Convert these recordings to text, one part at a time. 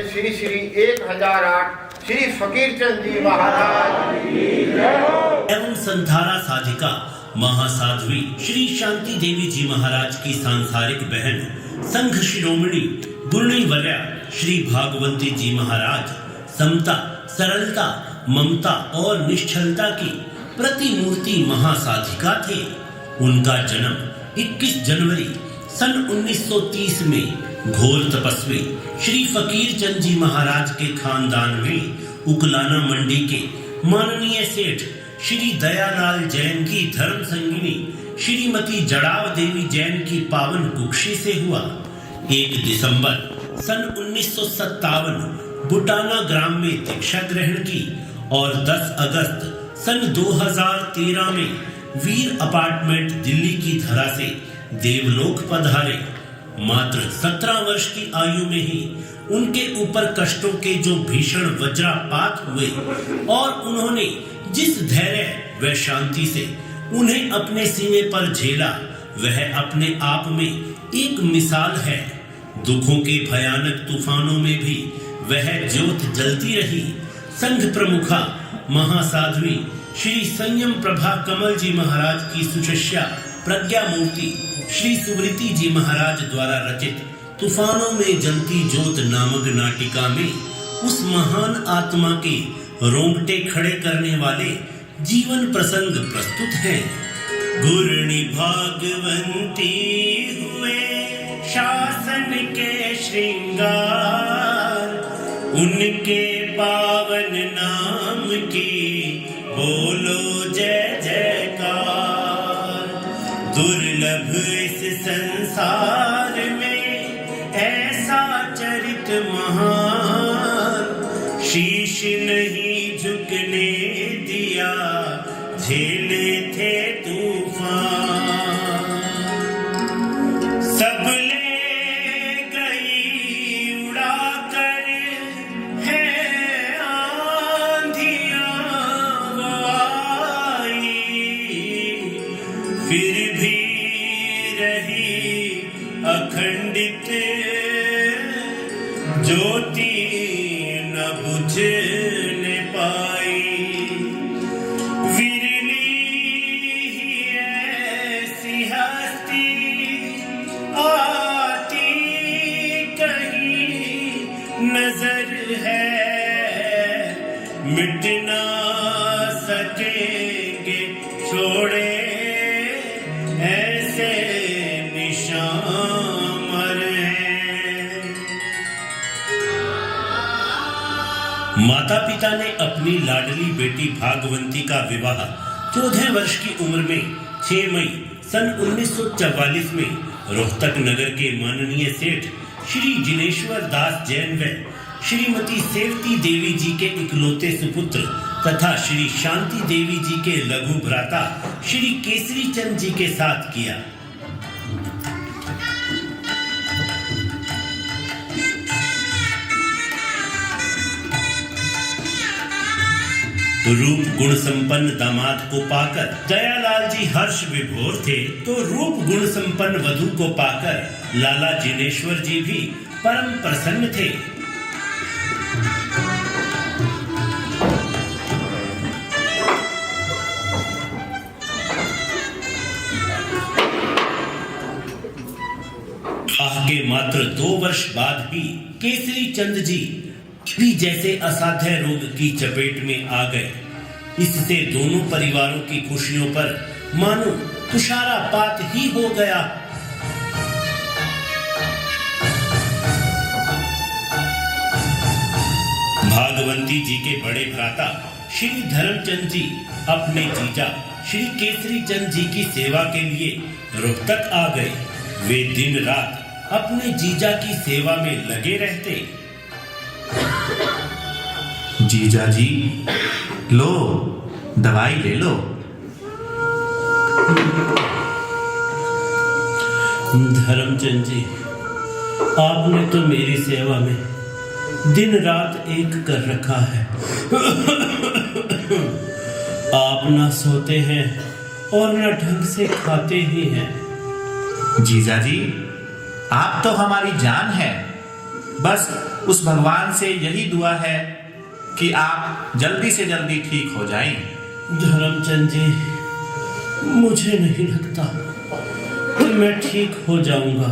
में श्री श्री 1008 श्री फकीरचंद जी महाराज एवं संधारा साधिका महासाध्वी श्री शांति देवी जी महाराज की सांसारिक बहन संघ शिरोमणि गुरणी वर्या श्री भागवंती जी महाराज समता, सरलता, ममता और निश्चलता की प्रतिमूर्ति महासाधिका थे। उनका जन्म 21 जनवरी सन 1930 में घोर तपस्वी श्री फकीरचंद जी महाराज के खानदान में उकलाना मंडी के माननीय सेठ श्री दयालाल जैन की धर्म संगिनी श्रीमती जड़ाव देवी जैन की पावन कुक्षी से हुआ। 1 दिसंबर सन 1957 बुटाना ग्राम में दीक्षा ग्रहण की और 10 अगस्त सन 2013 में वीर अपार्टमेंट दिल्ली की धरा से देवलोक पधारे। मात्र 17 वर्ष की आयु में ही उनके ऊपर कष्टों के जो भीषण वज्रपात हुए और उन्होंने जिस धैर्य व शांति से उन्हें अपने सीने पर झेला वह अपने आप में एक मिसाल है। दुखों के भयानक तूफानों में भी वह ज्योत जलती रही। संघ प्रमुखा महासाध्वी श्री संयम प्रभा कमल जी महाराज की सुशिष्या प्रज्ञा मूर्ति श्री सुवृति जी महाराज द्वारा रचित तूफानों में जलती ज्योत नामक नाटिका में उस महान आत्मा के रोंगटे खड़े करने वाले जीवन प्रसंग प्रस्तुत हैं। गुरणी भागवंती हुए शासन के श्रृंगार, उनके पावन नाम की बोलो जय जयकार। दुर्लभ इस संसार में ऐसा चरित महान, शीश नहीं झुकने दिया झेले थे तूफान। सब ले गई उड़ाकर है आंधियां वो आई, फिर भी रही अखंडित ज्योति न बुझने पाई। विरली ही ऐसी हस्ती आती कहीं नजर है, मिट ना सकेंगे छोड़े ऐसे निशान मरे। माता पिता ने अपनी लाडली बेटी भागवंती का विवाह 14 वर्ष की उम्र में 6 मई सन 1944 में रोहतक नगर के माननीय सेठ श्री जिनेश्वर दास जैन व श्रीमती सेवती देवी जी के इकलौते सुपुत्र तथा श्री शांति देवी जी के लघु भ्राता श्री केसरी चंद जी के साथ किया। रूप गुण संपन्न दामाद को पाकर दयालाल जी हर्ष विभोर थे, तो रूप गुण संपन्न वधू को पाकर लाला जिनेश्वर जी भी परम प्रसन्न थे। के मात्र 2 वर्ष बाद भी केसरी चंद जी भी जैसे असाध्य रोग की चपेट में आ गए। इससे दोनों परिवारों की खुशियों पर मानो तुषारपात ही हो गया। भागवंती जी के बड़े भ्राता श्री धर्मचंद जी अपने जीजा श्री केसरी चंद जी की सेवा के लिए रोहतक आ गए। वे दिन रात अपने जीजा की सेवा में लगे रहते। जीजा जी लो दवाई ले लो। धर्मचंद जी, आपने तो मेरी सेवा में दिन रात एक कर रखा है। आप ना सोते हैं और न ढंग से खाते ही हैं। जीजा जी, आप तो हमारी जान है। बस उस भगवान से यही दुआ है कि आप जल्दी से जल्दी ठीक हो जाएं। धर्मचंद जी, मुझे नहीं लगता कि मैं ठीक हो जाऊंगा।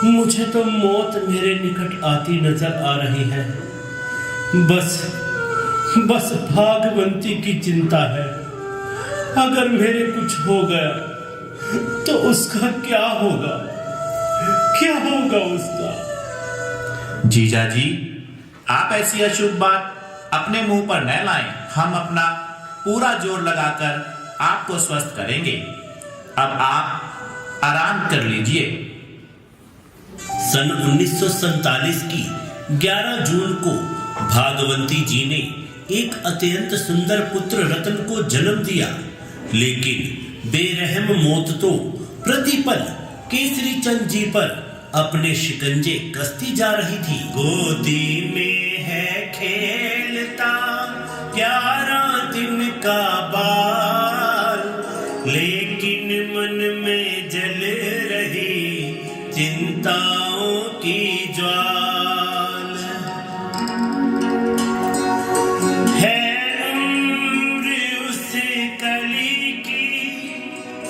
मुझे तो मौत मेरे निकट आती नजर आ रही है। बस भागवंती की चिंता है। अगर मेरे कुछ हो गया तो उसका क्या होगा उसका? जीजा जी, आप ऐसी अशुभ बात अपने मुंह पर न लाएं। हम अपना पूरा जोर लगाकर आपको स्वस्थ करेंगे। अब आप आराम कर लीजिए। सन 1947 की 11 जून को भागवंती जी ने एक अत्यंत सुंदर पुत्र रतन को जन्म दिया, लेकिन बेरहम मौत तो प्रतिपल केसरी चंद जी पर अपने शिकंजे कसती जा रही थी। गोदी में है खेलता 11 दिन का बाल, लेकिन मन में जल रही चिंताओं की ज्वाल। है उम्र उस कली की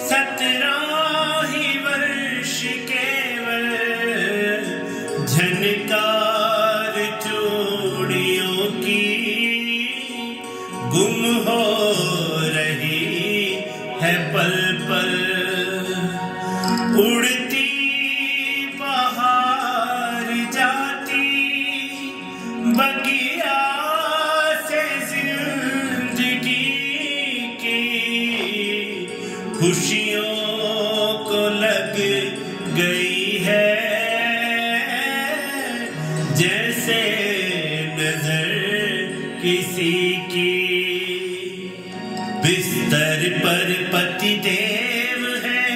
17 ही वर्ष केवल, झनकार चूड़ियों की गुम हो रही है पल पल। उड़ती बाहर जाती बगिया से जिंदगी की खुशियों को लग गई है जैसे नजर किसी की। बिस्तर पर पति देव है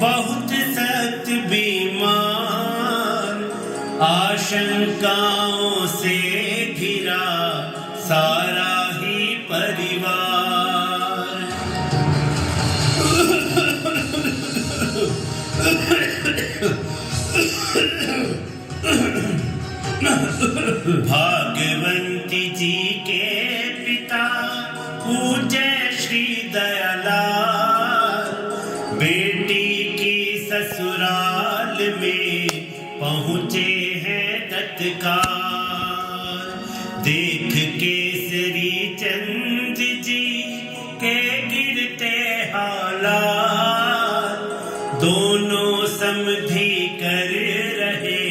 बहुत सख्त बीमार, आशंकाओं से घिरा सारा ही परिवार। भागवंती जी के पिता पूज्य श्री दयालाल बेटी की ससुराल में पहुंचे हैं तत्काल। देख केसरी चंद जी के गिरते हालात, दोनों समझी कर रहे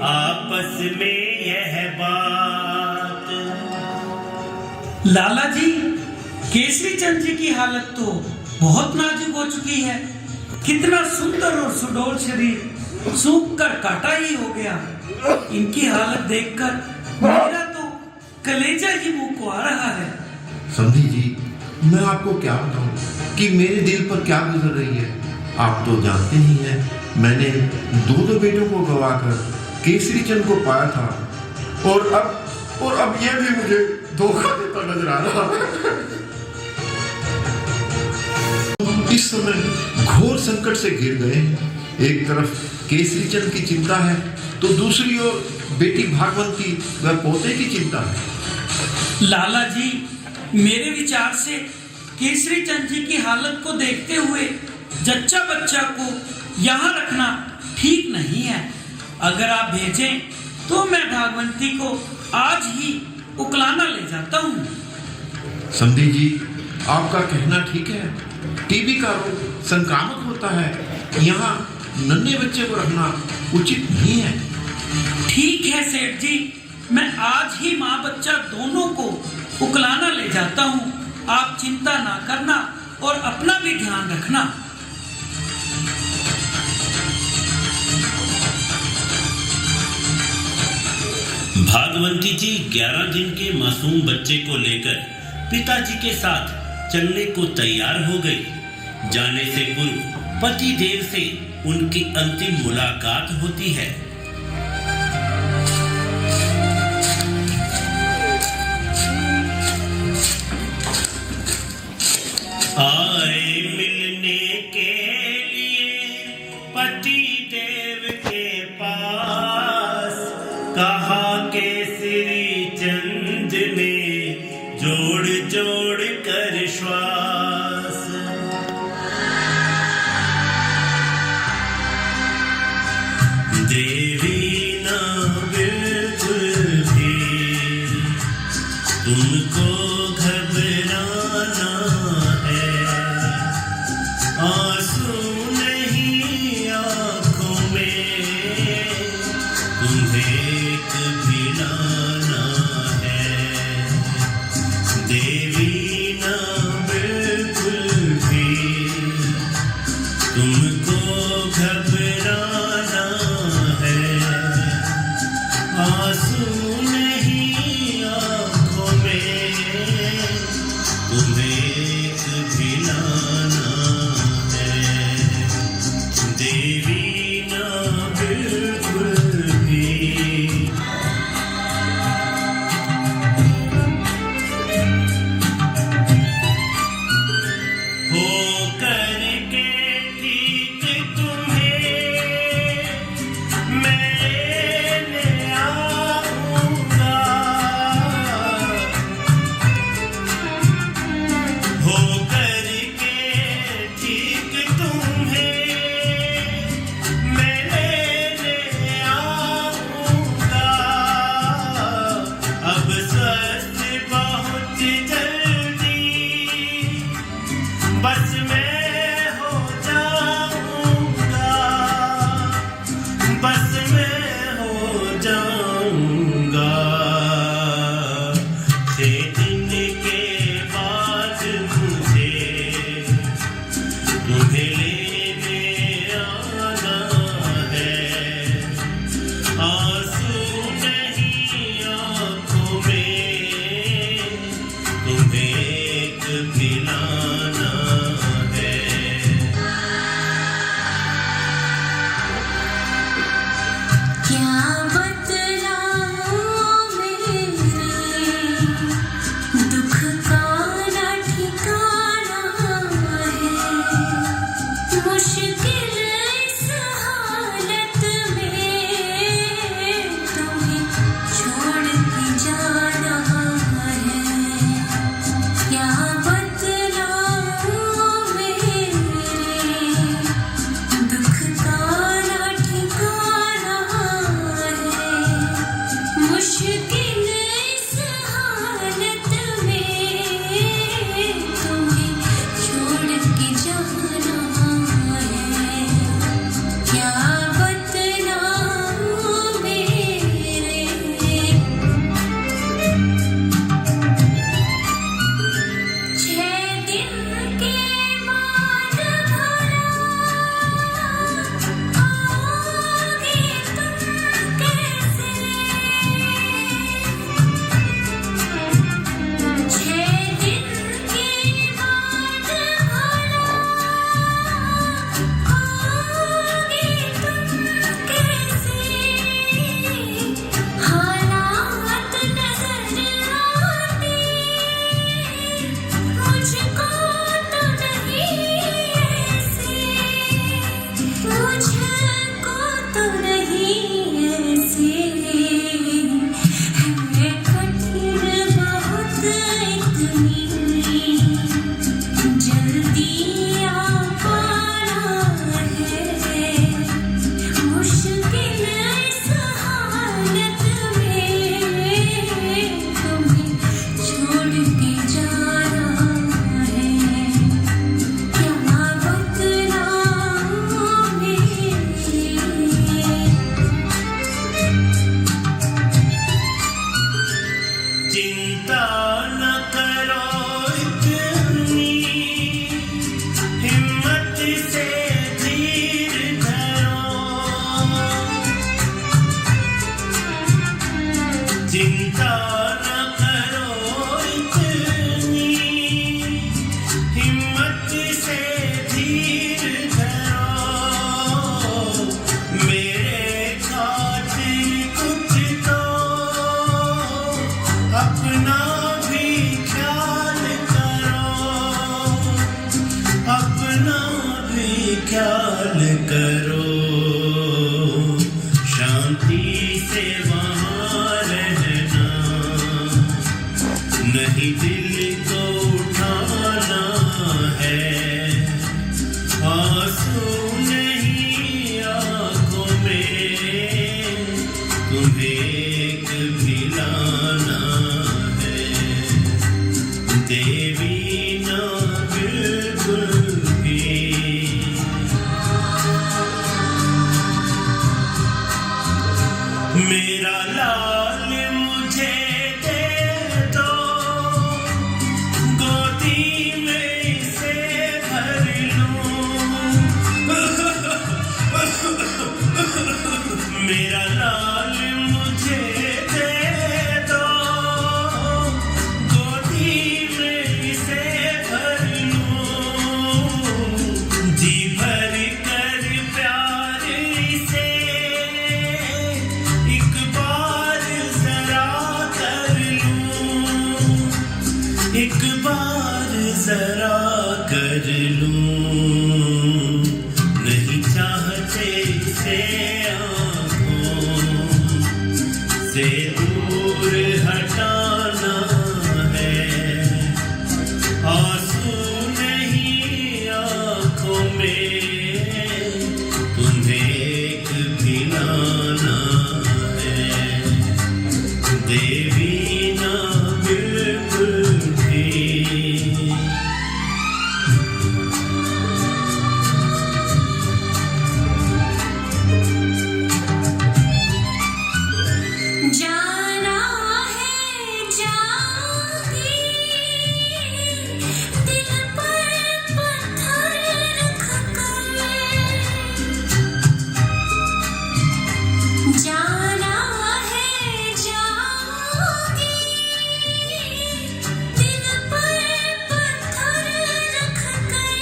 आपस में यह बात। लाला जी, केसरी चंद जी की हालत तो बहुत नाजुक हो चुकी है। कितना सुंदर और सुडौल शरीर सूख कर काटा ही हो गया। इनकी हालत देखकर मेरा तो कलेजा ही मुंह को आ रहा है। समधी जी, मैं आपको क्या बताऊं कि मेरे दिल पर क्या गुजर रही है। आप तो जानते ही हैं, मैंने 2 बेटों को गवाकर केसरी चंद को पाया था, और अब यह भी मुझे धोखा देता नजर आ रहा है। इस समय घोर संकट से घिर गए। एक तरफ केसरी चंद की चिंता है तो दूसरी ओर बेटी भागवंती व पोते की चिंता है। लाला जी, मेरे विचार से केसरी चंद जी की हालत को देखते हुए जच्चा बच्चा को यहाँ रखना ठीक नहीं है। अगर आप भेजें तो मैं भागवंती को आज ही उकलाना ले जाता हूँ। समधी जी, आपका कहना ठीक है। टीबी का रोग संक्रामक होता है, यहाँ नन्हे बच्चे को रखना उचित नहीं है। ठीक है सेठ जी, मैं आज ही माँ बच्चा दोनों को उकलाना ले जाता हूँ। आप चिंता ना करना और अपना भी ध्यान रखना। भागवंती जी 11 दिन के मासूम बच्चे को लेकर पिताजी के साथ चलने को तैयार हो गई। जाने से पूर्व पति देव से उनकी अंतिम मुलाकात होती है। आए मिलने के लिए पति देव के पास कहा केसरी चंद ने जोड़ जोड़ कर श्वास। देवी ना बिल्कुल भी तुमको घबराना है, आंसू नहीं आंखों में तुम्हें कभी लाना है। देवी ना बिल्कुल भी तुमको घबराना है। मेरा लाल मुझे दे दो, गोदी में इसे भर लूं। मेरा लाल मुझे दे दो, गोदी में इसे भर लूं। जी भर कर प्यार इसे एक बार जरा कर लूं, एक बार जरा कर लूं। नहीं चाहते से आँखों से दूर हटाना है, आंसू नहीं आँखों में तुम्हें एक भिलाना है। देवी ना बिल्कुल भी जाना है जाऊंगी, दिल पर पत्थर रख कर। जाना है जाऊंगी, दिल पर पत्थर रख कर।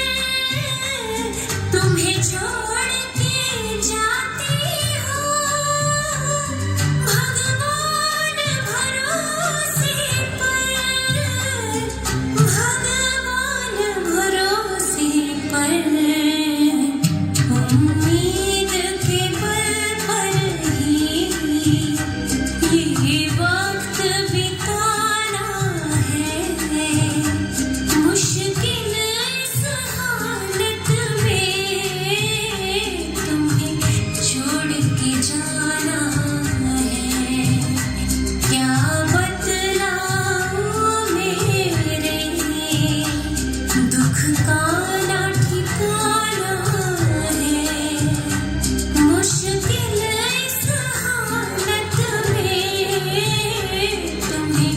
तुम्हें छोड़ के जाती हूँ भगवान भरोसे पर, भगवान भरोसे पर। उम्मीद के बल पर ही ये वक्त बिताना है। मुश्किल इस हालत में तुम्हें छोड़ के जाना है। क्या बतलाऊं मेरे दुख का ना ठिकाना है। मुश्किल इस हालत में तुम्हें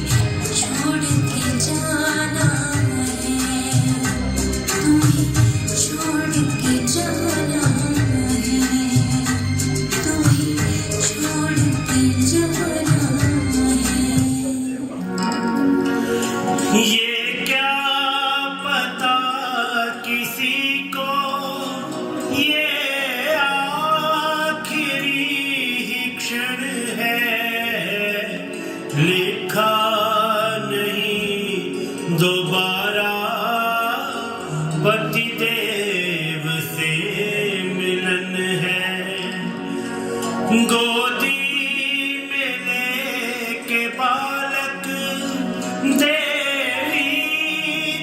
छोड़ के जाना है। तुम्हें छोड़ के जाना है। तुम्हें छोड़ के जाना है। ये क्या पता किसी को ये आखिरी ही क्षण है, लिखा नहीं दोबारा पतिदेव से मिलन है। गोदी में लेके बालक देवी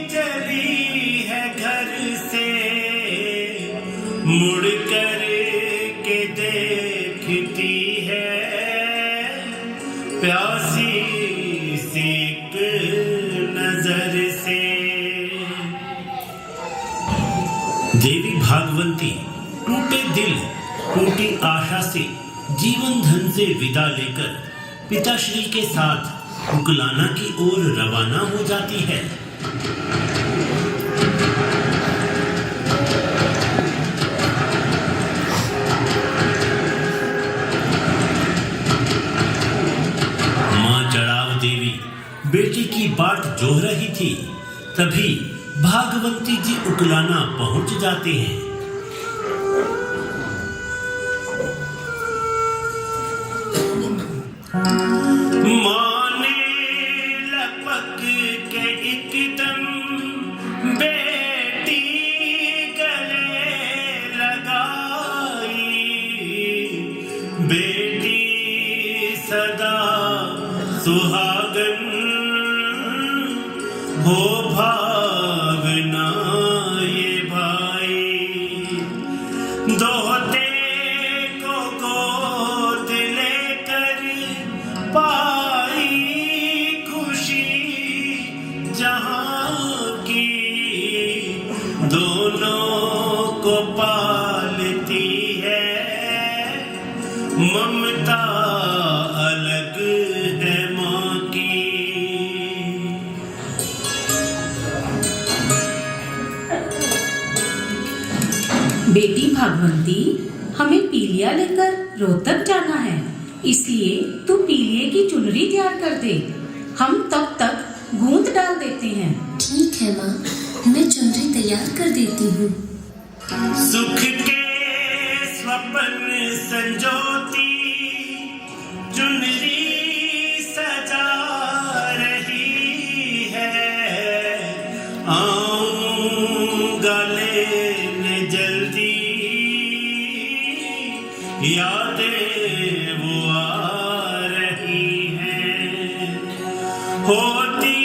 चली है घर से, मुड़ कर के देखती है प्यासी सी एक नजर से। देवी भागवती टूटे दिल टूटी आशा से जीवन धन से विदा लेकर पिताश्री के साथ उकलाना की ओर रवाना हो जाती है। मां जड़ाव देवी बेटी की बाट जोह रही थी, तभी भागवती जी उकलाना पहुंच जाते हैं। मां ने लपक के एकदम बेटी गले लगाई, बेटी सदा सुहागन हो भावना ये भाई। दोहते को गोद लेकर पाई खुशी जहां की, दोनों को पालती है ममता भागवंती, हमें पीलिया लेकर रोहतक जाना है, इसलिए तू पीलिये की चुनरी तैयार कर दे। हम तब तक गूंद डाल देते हैं। ठीक है माँ, मैं चुनरी तैयार कर देती हूँ। सुख के स्वप्न संजोती चुनरी सजा रही है, आऊंगा लेने जल्दी, यादें वो आ रही हैं। होती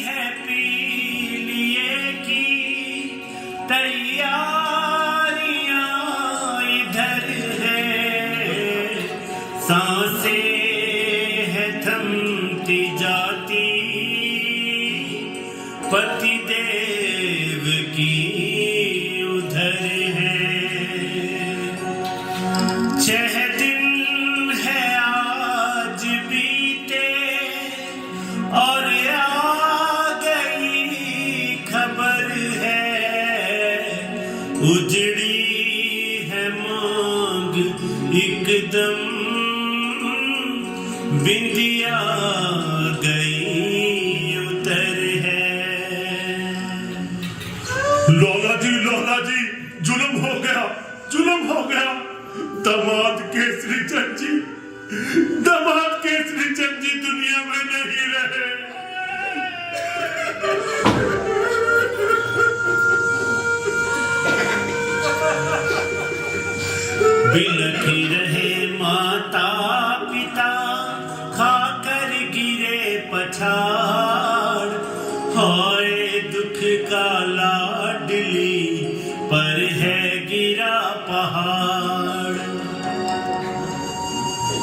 है पीलिये की तैयारियां इधर है, सांसें है थमती जाती, पति देव की उधर है। 6 दिन है आज बीते और आ गई खबर है, उजड़ी है मांग एकदम, बिंदिया गई उतर है। लौला जी जुल्म हो गया, जुल्म हो गया। दामाद केसरी चंद जी दुनिया में नहीं रहे। बिलख रहे माता पिता, खाकर गिरे पछाड़, हाय दुख का लाडली पर है गिरा पहाड़।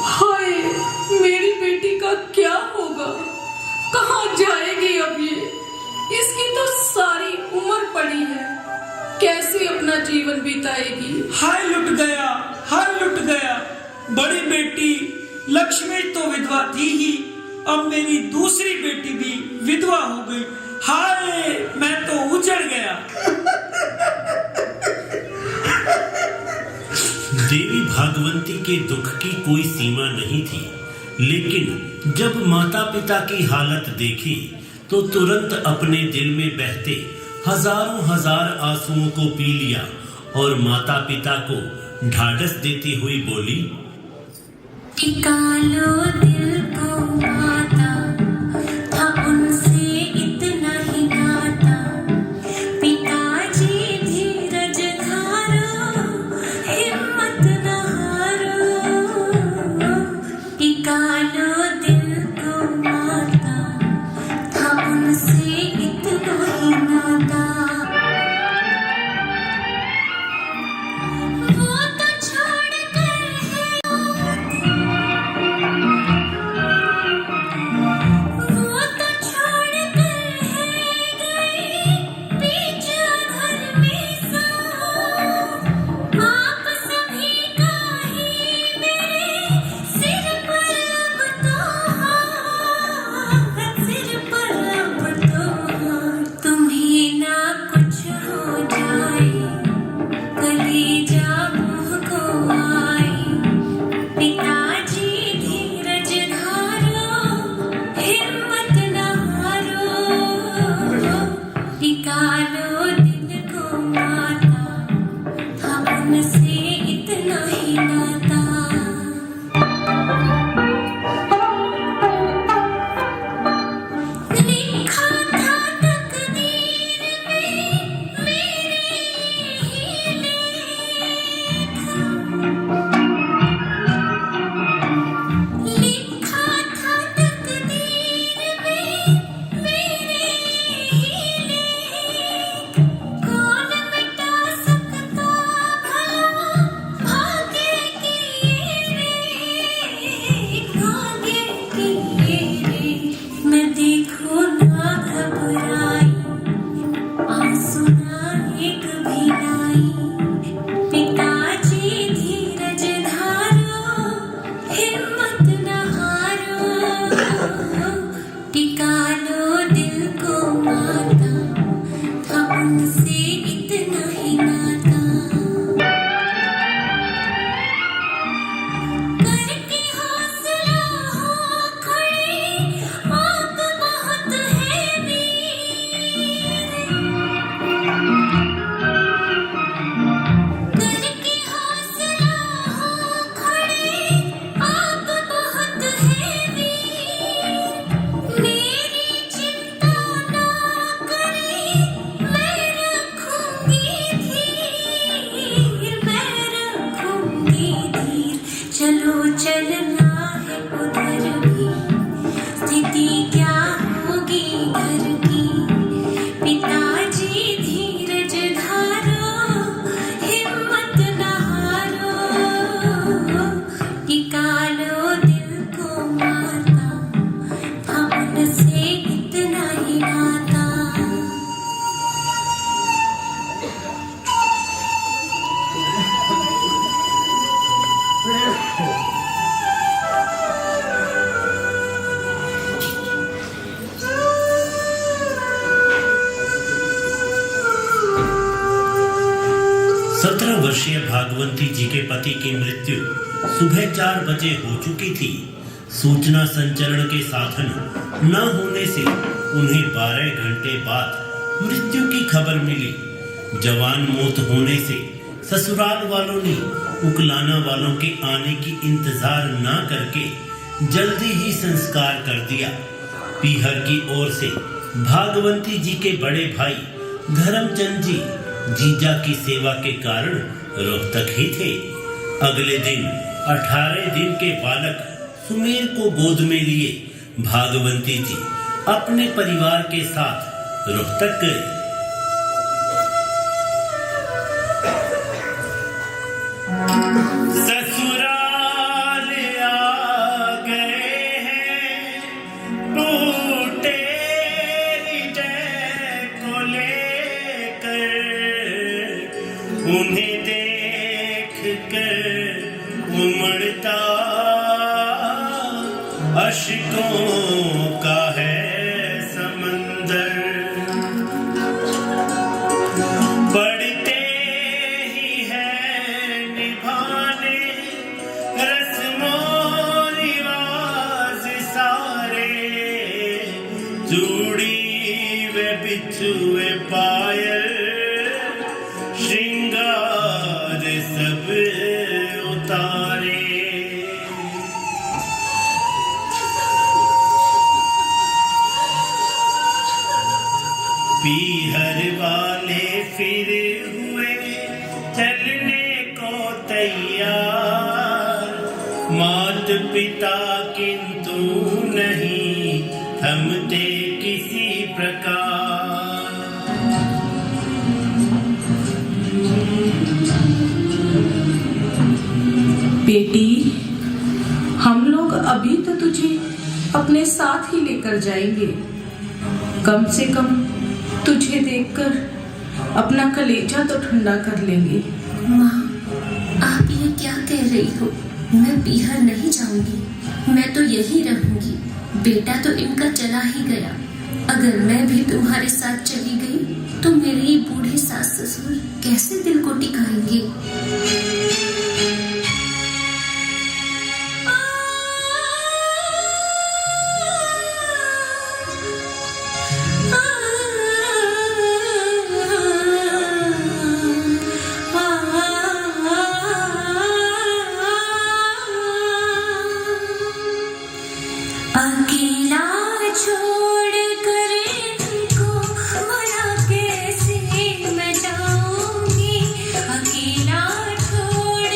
हाय, मेरी बेटी का क्या होगा? कहाँ जाएगी अब ये? इसकी तो सारी उम्र पड़ी है, कैसे अपना जीवन बिताएगी? हाय लुट गया। बड़ी बेटी लक्ष्मी तो विधवा थी ही, अब मेरी दूसरी बेटी भी विधवा हो गई। हाय, मैं तो उजड़ गया। देवी भागवंती के दुख की कोई सीमा नहीं थी, लेकिन जब माता पिता की हालत देखी तो तुरंत अपने दिल में बहते हजारों हजार आंसुओं को पी लिया और माता पिता को ढाढ़स देती हुई बोली, टिका लो दिल को माता, था उनसे इतना ही नाता, पिताजी धीरज धारो, हिम्मत न हारो, टिका लो दिल को माता, था उनसे इतना ही नाता। वो तो छोड़ कर है धीरे धीरे चलो चलना है उधर भी स्थिति क्या होगी घर की पिताजी धीरज धारो हिम्मत न हारो टिका लो दिल को मारता था उनसे इतना ही नाता। वर्षीय भागवंती जी के पति की मृत्यु सुबह 4 बजे हो चुकी थी। सूचना संचरण के साधन न होने से उन्हें 12 घंटे बाद मृत्यु की खबर मिली। जवान मौत होने से ससुराल वालों ने उकलाना वालों के आने की इंतजार न करके जल्दी ही संस्कार कर दिया। पीहर की ओर से भागवंती जी के बड़े भाई धर्मचंद जी जीजा की सेवा के कारण रोहतक ही थे। अगले दिन 18 दिन के बालक सुमेर को गोद में लिए भागवंती जी अपने परिवार के साथ रोहतक गए। ससुराल आ गए हैं टूटे हृदय को लेकर उन्हें देख कर उमड़ता अश्कों का है समंदर। बढ़ते ही है निभाने रस्मों रिवाज सारे चूड़ी व बिछुए पायल श्रृंगार सब उतारे। पीहर वाले फिर हुए चलने को तैयार मात पिता किंतु नहीं थमते किसी प्रकार। बेटी, हम लोग अभी तो तुझे अपने साथ ही लेकर जाएंगे। कम से कम तुझे देखकर अपना कलेजा तो ठंडा कर लेंगे। माँ, आप ये क्या कह रही हो? मैं पीहर नहीं जाऊंगी, मैं तो यही रहूंगी। बेटा तो इनका चला ही गया। अगर मैं भी तुम्हारे साथ चली गई तो मेरे ये बूढ़े सास ससुर कैसे दिल को टिकाएंगे? अकेला छोड़ कर इनको भला कैसे मैं जाऊंगी। अकेला छोड़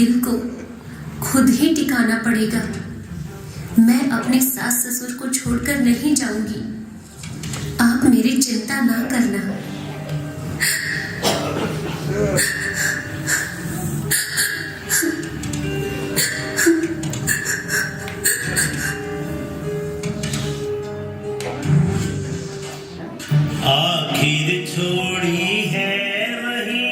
दिल को खुद ही टिकाना पड़ेगा। मैं अपने सास ससुर को छोड़कर नहीं जाऊंगी। आप मेरी चिंता ना करना। आखिर छोड़ी है वही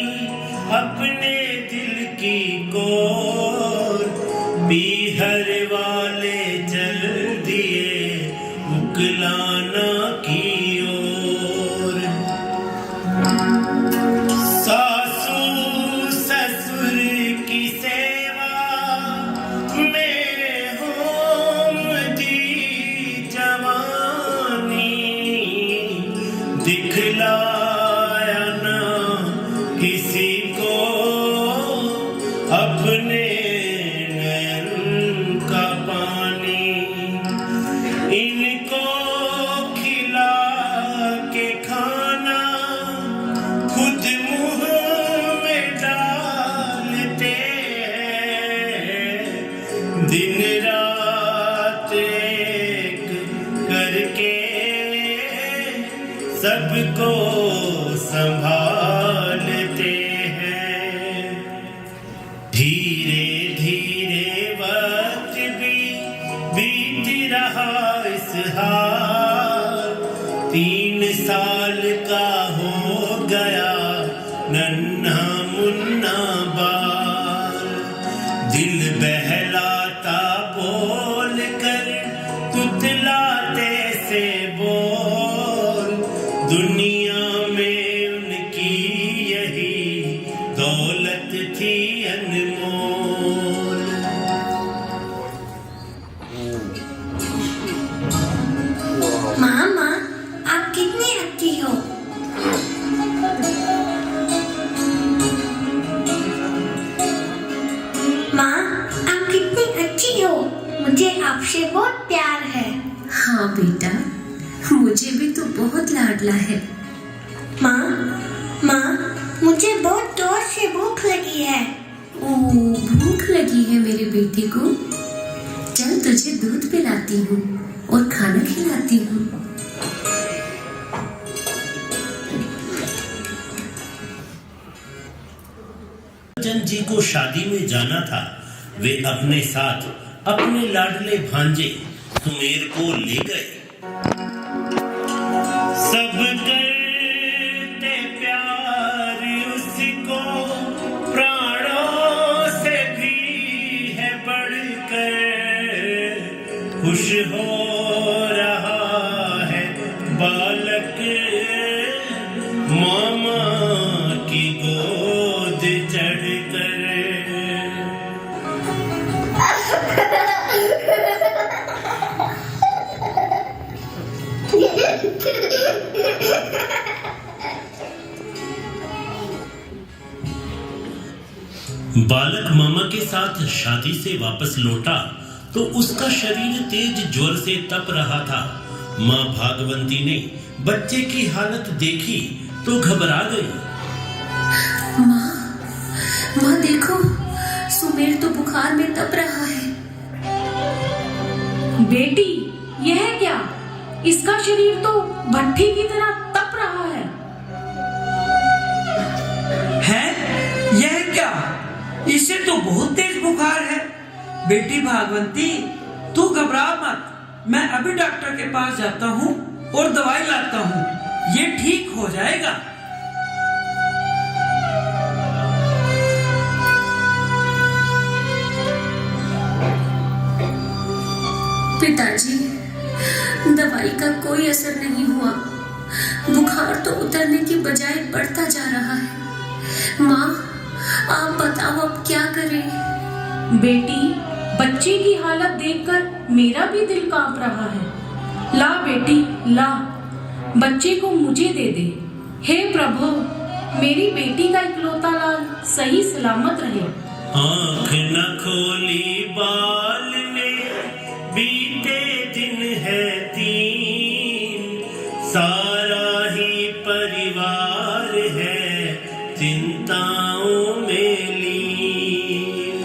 अपने दिल की कोर, पीहर वाले चल दिए उकलाना की ओर। सासू ससुर की सेवा में होम दी जवानी, दिखलाया ना किसी को अपने नैन का पानी। इनको खिला के खाना खुद मुंह में डालते हैं, दिन रात एक करके सबको संभालते हैं। धीरे धीरे वक्त भी बीत रहा इस हाल, 3 साल का हो गया नन्हा मुन्ना बाल। दिल बहलाता बोल कर तुतलाते से बोल, दुनिया में उनकी यही दौलत थी अनमोल। मामा, आप कितनी अच्छी हो। माँ, आप कितनी अच्छी हो। मुझे आपसे बहुत प्यार है। हाँ बेटा, मुझे भी तो बहुत लाडला है। माँ, मुझे बहुत जोर से भूख लगी है। ओ, भूख लगी है मेरे बेटे को? चल तुझे दूध पिलाती हूँ और खाना खिलाती हूँ। चंद जी को शादी में जाना था। वे अपने साथ अपने लाडले भांजे सुमेर को ले गए। सब करते प्यार उसको, प्राणों से भी है बढ़कर। खुश हो रहा है बालक मामा की गोद चढ़कर। बालक मामा के साथ शादी से वापस लौटा तो उसका शरीर तेज ज्वर से तप रहा था। माँ भागवंती ने बच्चे की हालत देखी तो घबरा गई। माँ देखो, सुमेर तो बुखार में तप रहा है। बेटी, यह क्या? इसका शरीर तो भट्ठी की तरह तप रहा है। है? यह क्या? इसे तो बहुत तेज बुखार है। बेटी भागवंती, तू घबरा मत। मैं अभी डॉक्टर के पास जाता हूँ और दवाई लाता हूँ। ये ठीक हो जाएगा। पिताजी, दवाई का कोई असर नहीं हुआ। बुखार तो उतरने की बजाय बढ़ता जा रहा है। माँ, आप बताओ अब क्या करें? बेटी, बच्चे की हालत देखकर मेरा भी दिल कांप रहा है। ला बेटी, ला, बच्चे को मुझे दे दे। हे प्रभु, मेरी बेटी का इकलौता लाल सही सलामत रहे। आँख न खोली बाल ने, बीते दिन है 3, सारा ही परिवार है चिंताओं में लीन।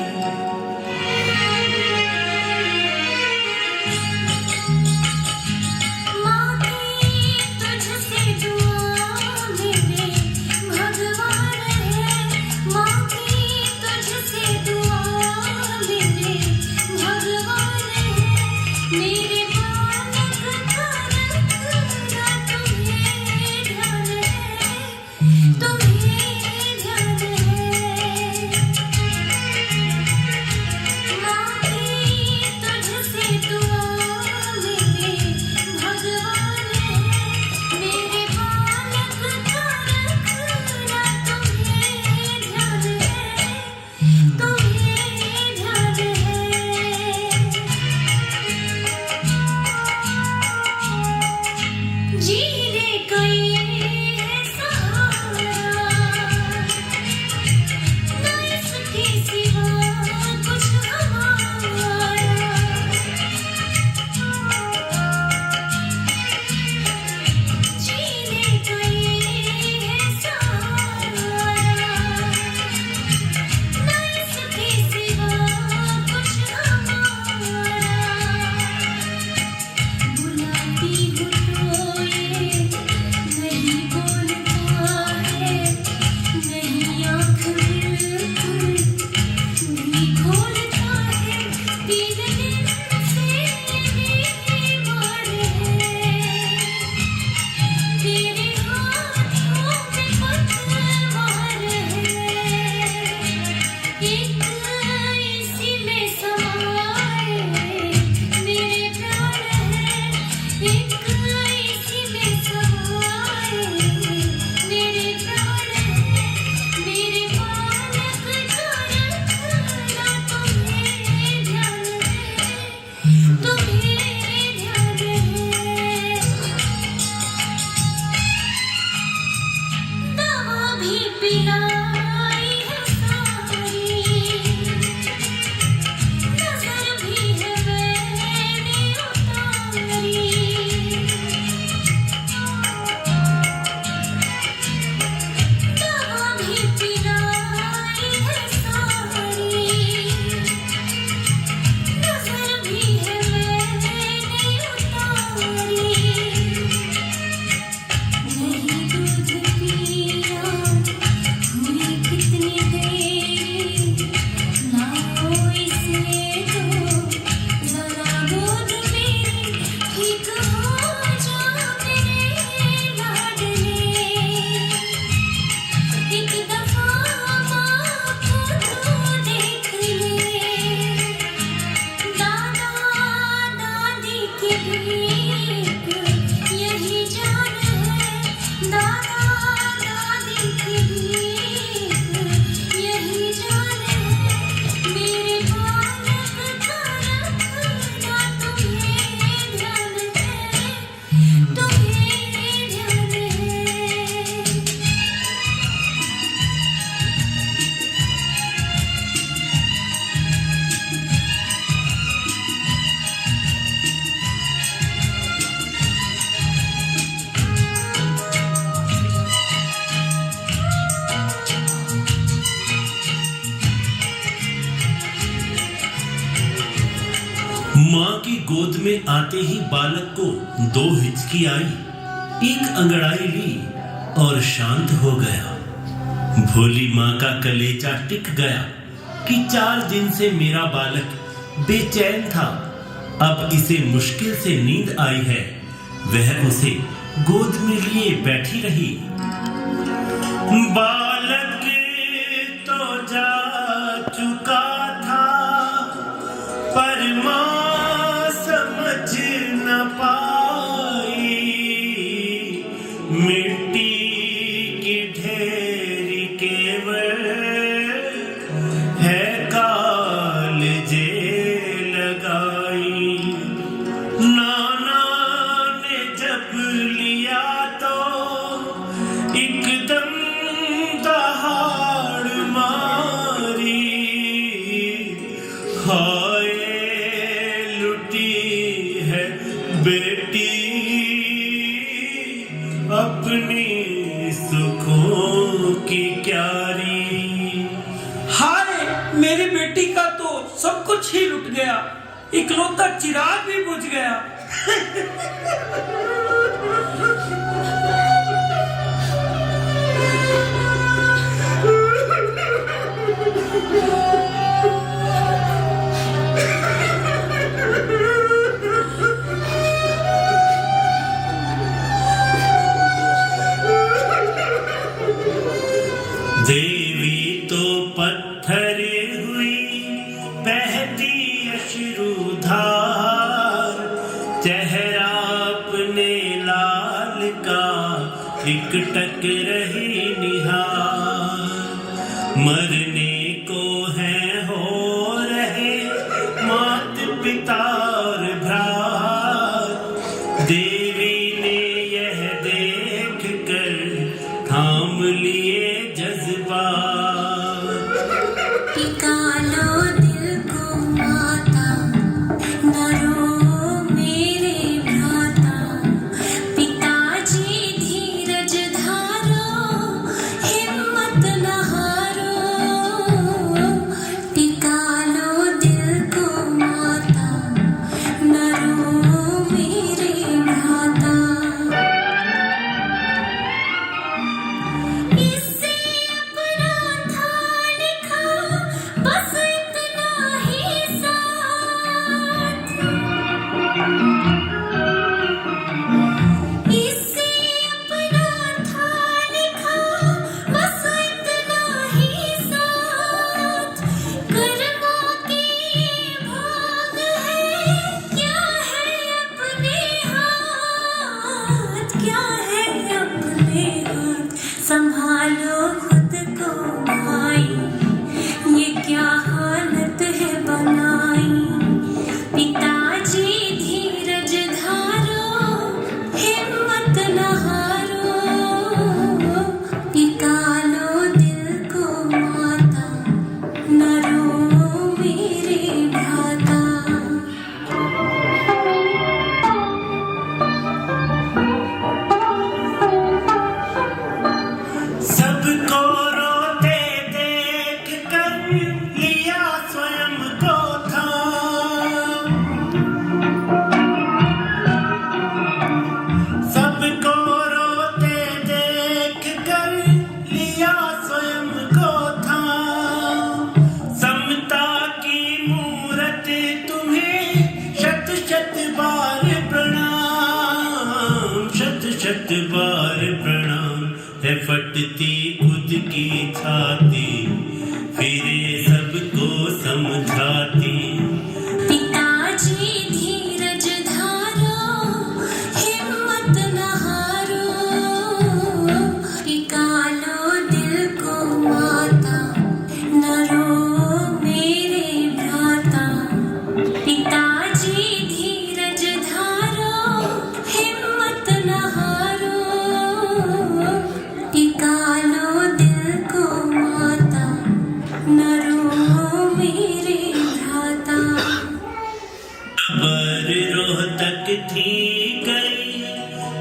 एक इसी में समाए मेरे प्राण है मेरे बालक का रखना तुम्हें ध्यान है तुम्हें ध्यान है दवा भी पिलाई है सारी नजर भी है मैंने उतारी दवा भी पिलाई है सारी नजर भी है मैंने उतारी नहीं दूध पिया हुई कितनी देर लाओ इसे तो जरा गोद मेरी ठीक हो जा मेरे लाडले एक दफा माँ को तू देख ले दादा दादी की भीख यही जान है दादा दादी की भीख यही जान है मेरे बालक का रखना तुम्हें ध्यान है तुम्हें ध्यान है माँ की गोद में आते ही बालक को 2 हिचकी आई, एक अंगड़ाई ली और शांत हो गया। भोली माँ का कलेजा टिक गया कि 4 दिन से मेरा बालक बेचैन था, अब इसे मुश्किल से नींद आई है। वह उसे गोद में लिए बैठी रही। बालक तो जा चुका था पर माँ समझ न पाई, मिट्टी की ढेरी केवल है कालजे लगाई। नाना ने जब लिया तो एकदम दहाड़ मारी, हाय लुटी है बेटी अपनी सुखों की क्यारी। हाय मेरी बेटी का तो सब कुछ ही लुट गया, इकलौता चिराग भी बुझ गया। देवी तो पत्थर हुई बहती अश्रुधार, चेहरा अपने लाल का एकटक रही निहार। मरने को है हो रहे मात पिता और भ्रात, देवी ने यह देख कर थाम लिए जज्बात। टिका लो दिल को माता न रो मेरे भ्राता, पिताजी धीरज धारो हिम्मत न हारो। टिका लो दिल को माता न रो मेरे भ्राता। शत बार प्रणाम है फटती खुद की छाती फिरे सबको समझाती। पिताजी धीरज धारो हिम्मत न हारो निकालो दिल को माता न रो मेरे भ्राता। पिताजी धीरज धारो हिम्मत न हारो निकालो दिल को माता न रो मेरे भ्राता। पर रोहतक थी गई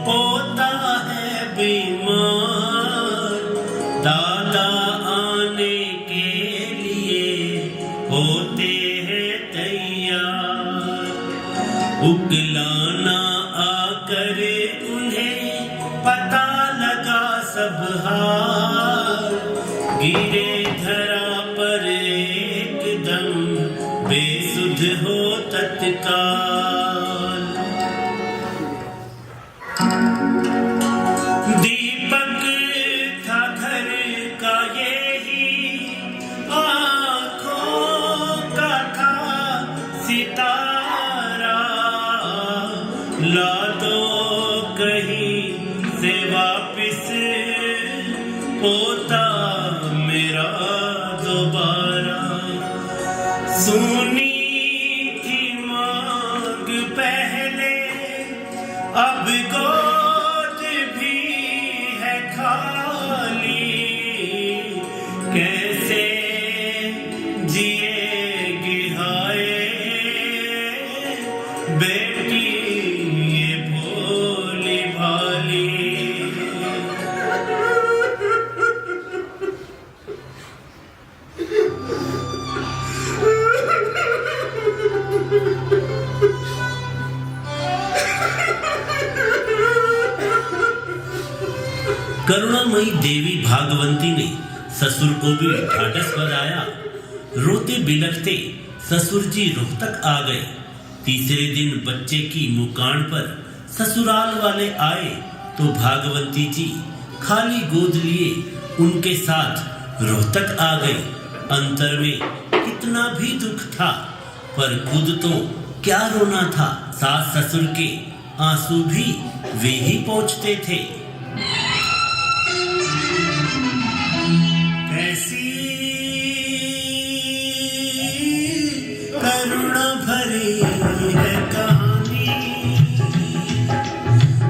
पोता है बीमार दादा आने के लिए होते हैं तैयार। उकलाना आकर उन्हें पता लगा सब हार गिरे धरा पर एकदम बेसुध हो तत्काल। दीपक था घर का यही आँखों का था सितारा ला दो कहीं से वापिस होता मेरा दोबारा। सुनी थी मांग पहले अब गोद भी है खाली कैसे जिएगी हाय बेटी ये भोली भाली। करुणामयी देवी भागवती ने ससुर को भी ढाढ़स बंधाया। रोते बिलखते ससुर जी रोहतक आ गए। तीसरे दिन बच्चे की मुकान पर ससुराल वाले आए तो भागवती जी खाली गोद लिए उनके साथ रोहतक आ गई। अंतर में कितना भी दुख था पर खुद तो क्या रोना था। सास ससुर के आंसू भी वे ही पोंछते थे। कैसी करुणा भरी है कहानी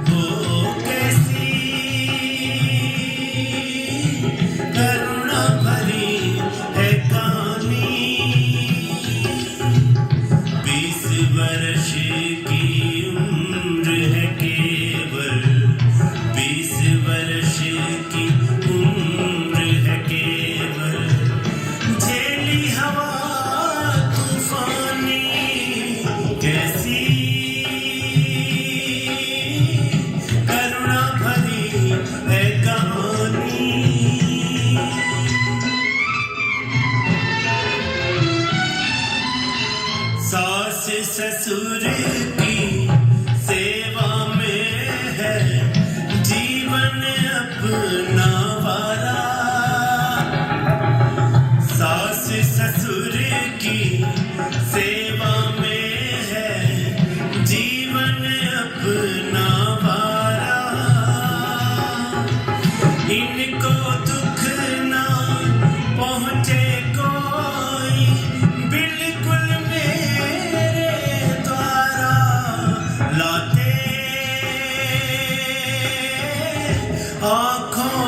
हो कैसी करुणा भरी है कहानी। 20 वर्ष की उम्र है केवल 20 वर्ष की उम्र है केवल झेली हवा तूफानी कैसी करुणा भरी है कहानी। सास ससुर की सेवा में है जीवन अपना वारा। सास ससुर की सेवा में है जीवन अपना वारा। इनको दुख ना पहुँचे कोई बिल्कुल मेरे द्वारा लाते आँखों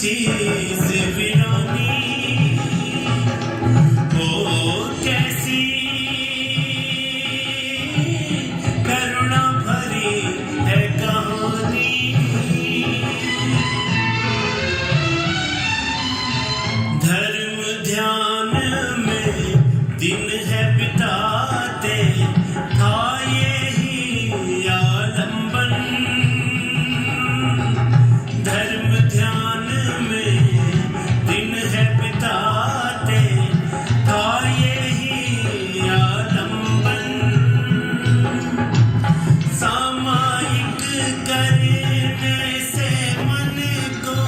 चीज वीरानी ओ कैसी करुणा भरी है कहानी। धर्म ध्यान में दिन है बिताते था यही आलंबन। धर्म ध्यान में दिन है बिताते था यही आलंबन। सामायिक करने से मन को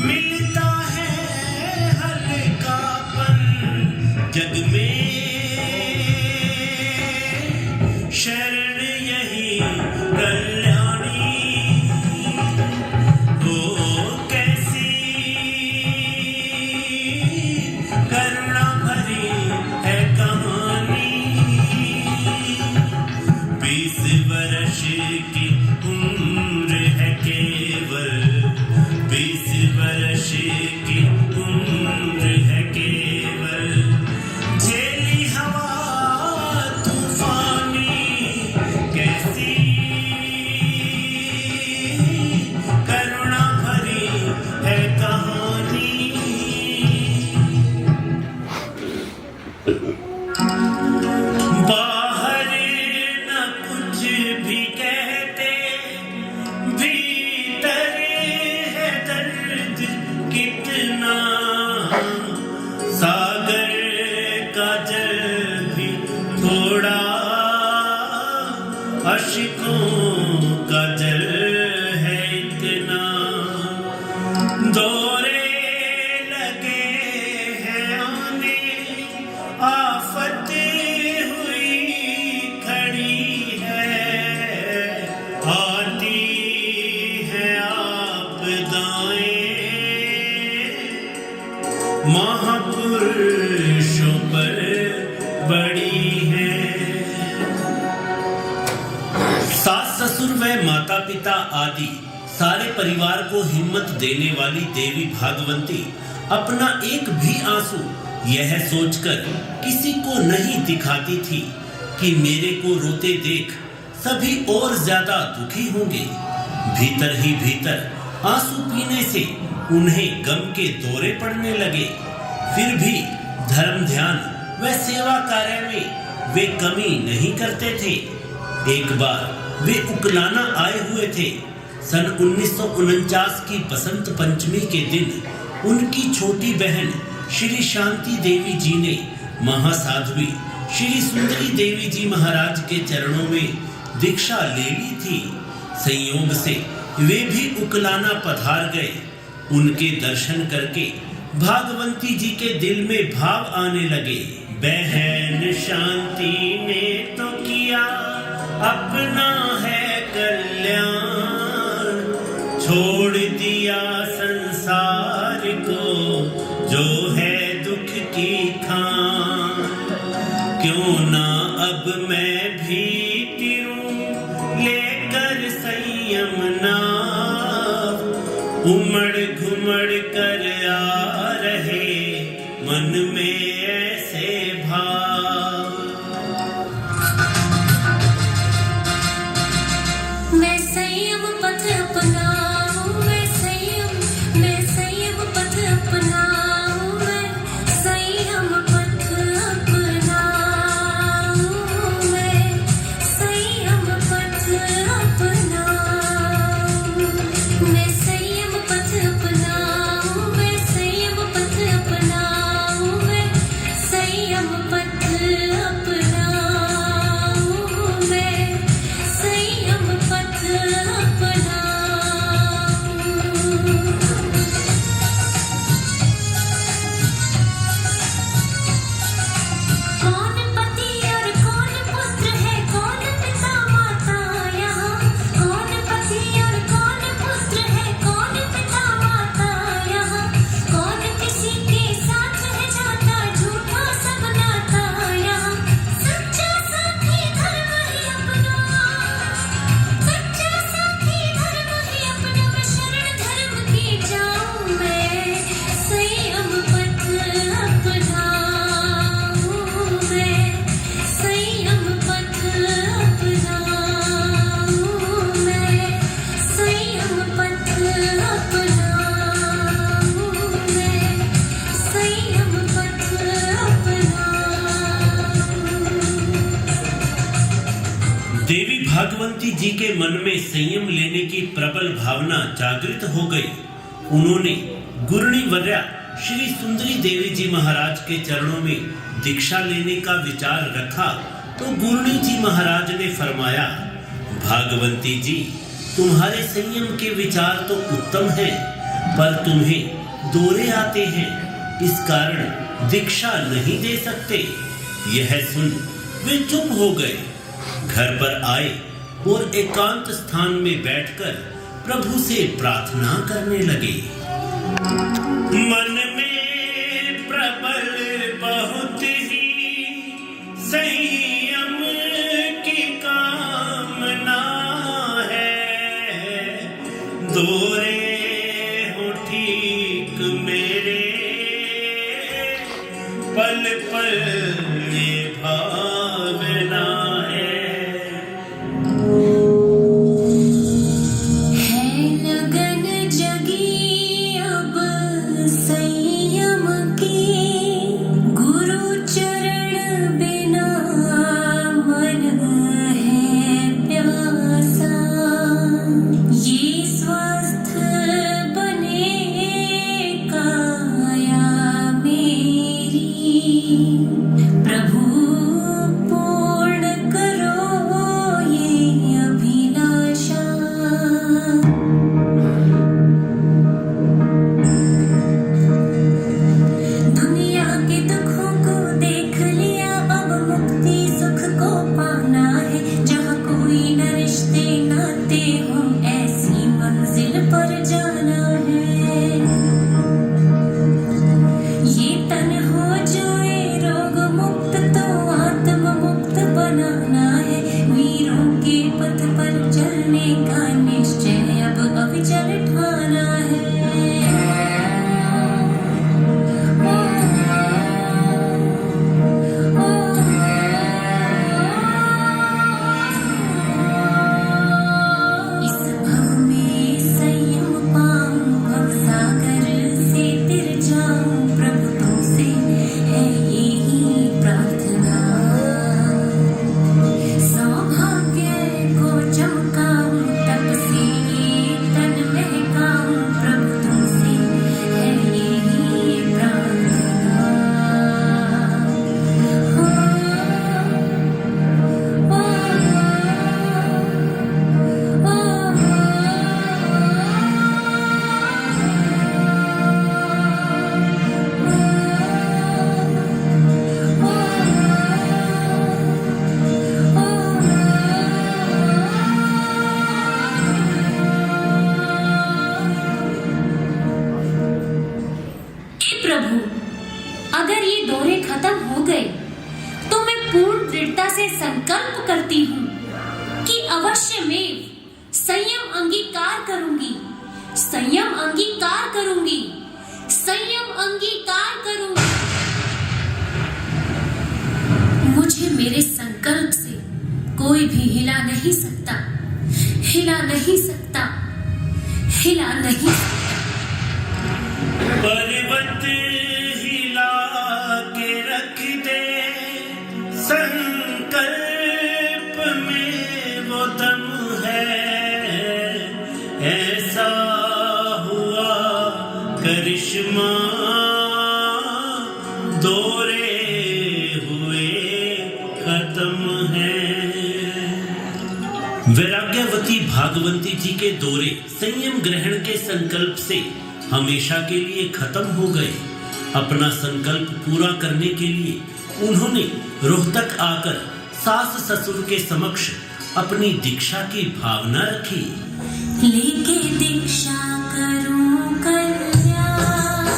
मिलता है हल्कापन। जग में शरण यही कल्याणी ओ कैसी करुणा भरी है कहानी। 20 वर्ष की उम्र है केवल, 20 वर्ष की उम्र है केवल। झेली हवा तूफानी कैसी करुणा भरी है कहानी। बाहर न कुछ भी कहते, भीतर है दर्द कितना। सागर का जल भी थोड़ा अश्कों का जल है इतना। दौरे लगे हैं आने, आफत हुई खड़ी है। आती है आपदाएं महापुरुषों पर बड़ी है। सास ससुर व माता पिता आदि सारे परिवार को हिम्मत देने वाली देवी भागवती अपना एक भी आंसू यह सोचकर किसी को नहीं दिखाती थी कि मेरे को रोते देख सभी और ज्यादा दुखी होंगे। भीतर ही भीतर आंसू पीने से उन्हें गम के दौरे पड़ने लगे। फिर भी धर्म ध्यान व सेवा कार्य में वे कमी नहीं करते थे। एक बार वे उकलाना आए हुए थे। सन 1949 की बसंत पंचमी के दिन उनकी छोटी बहन श्री शांति देवी जी ने महासाध्वी श्री सुंदरी देवी जी महाराज के चरणों में दीक्षा ले ली थी। संयोग से वे भी उकलाना पधार गए। उनके दर्शन करके भागवती जी के दिल में भाव आने लगे। बहन शांति ने तो किया अपना है कल्याण, छोड़ दिया संसार को जो है दुख की खान। क्यों ना अब मैं भी तिरूं लेकर संयम नाव, उमड़ घुमड़ कर आ रहे मन में ऐसे भाव। मैं संयम पथ अपनाऊं, मैं संयम पथ अपनाऊं, मैं संयम पथ अपनाऊं, मैं संयम पथ अपनाऊं, मैं संयम पथ अपनाऊं, मैं संयम पथ अपनाऊं, मैं भागवती जी के मन में संयम लेने की प्रबल भावना जागृत हो गई। उन्होंने गुरणी वर्या श्री सुंदरी देवी जी महाराज के चरणों में दीक्षा लेने का विचार रखा तो गुरणी जी महाराज ने फरमाया, भागवती जी, तुम्हारे संयम के विचार तो उत्तम हैं, पर तुम्हें दौरे आते हैं, इस कारण दीक्षा नहीं दे सकते। यह सुन वे चुप हो गए। घर पर आए और एकांत स्थान में बैठकर प्रभु से प्रार्थना करने लगे। मन में प्रबल बहुत ही संयम की कामना है, दोरे हो ठीक मेरे पल पल ये भावना है। लगन जगी अब संयम की, गुरु चरण बिना मन है प्यासा, ये स्वस्थ बने काया मेरी, प्रभु पूर्ण करो ये अभिलाषा। दुनिया के दुखों को देख लिया, अब मुक्ति सुख को पाना है, जहाँ कोई न रिश्ते नाते हो, ऐसी मंजिल पर जाना है। ये तन हो जाए रोग मुक्त तो आत्म मुक्त बनाना है, वीरों के पथ पर चलने का निश्चय अब अविचल ठाना है। इस भव में संयम पाऊं, भवसागर से तिर जाऊं, प्रभु तुमसे है यही प्रार्थना। सौभाग्य को चमकाऊं, तप से ये तन महकाऊं, प्रभु तुमसे है यही प्रार्थना। हे प्रभु, अगर ये दौरे खत्म हो गए तो मैं पूर्ण दृढ़ता से संकल्प करती हूँ कि अवश्य में संयम अंगीकार करूंगी, संयम अंगीकार करूंगी, संयम अंगीकार करूंगी। मुझे मेरे संकल्प से कोई भी हिला नहीं सकता, हिला नहीं सकता, हिला नहीं सकता। पर्वत हिला के रख दे, संकल्प में वो दम है, ऐसा हुआ करिश्मा, दौरे हुए खत्म है। वैराग्यवती भागवती जी के दौरे संयम ग्रहण के संकल्प से हमेशा के लिए खत्म हो गए। अपना संकल्प पूरा करने के लिए उन्होंने रोहतक आकर सास ससुर के समक्ष अपनी दीक्षा की भावना रखी। लेके दीक्षा करूं कल्याण,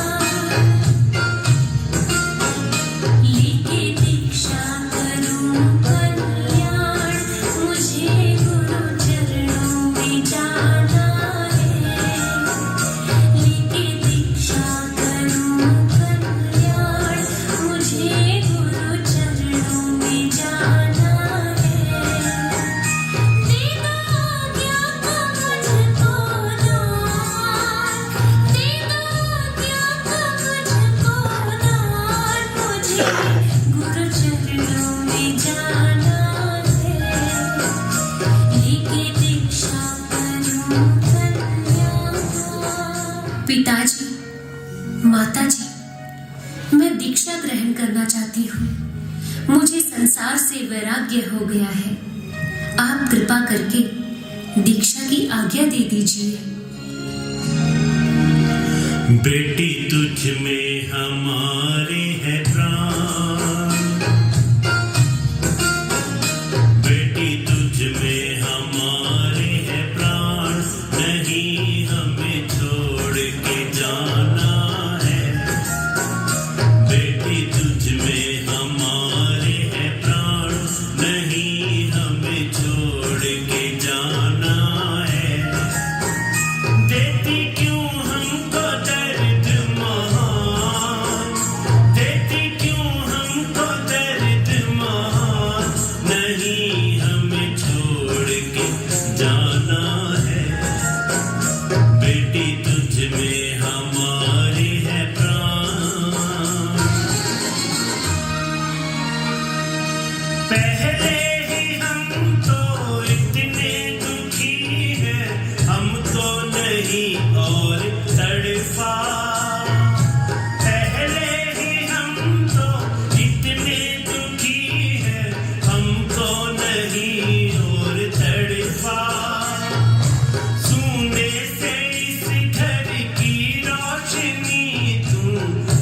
लेके दीक्षा करूं कल्याण, मुझे गुरु चरणों में जाना है। लेके दीक्षा करूं कल्याण, मुझे गुरु चरणों में जाना है। देगा क्या मुझको दान, माताजी, मैं दीक्षा ग्रहण करना चाहती हूँ। मुझे संसार से वैराग्य हो गया है। आप कृपा करके दीक्षा की आज्ञा दे दीजिए। बेटी तुझ में हमारे है प्राण, बेटी तुझ में हमारे है प्राण, नहीं हमें छोड़ के जाना है। बेटी तुझ में हमारे है प्राण, नहीं हमें छोड़ के जाना है। देती क्यों हमको दर्द महान, देती क्यों हमको दर्द महान, नहीं हमें छोड़ के जाना है। बेटी तुझ में हमारे है प्राण। पहले ही हम तो इतने दुखी हैं, हम तो नहीं और तड़पा। पहले ही हम तो इतने दुखी हैं, हमको नहीं और तड़पा। सुने से इस घर की रोशनी तू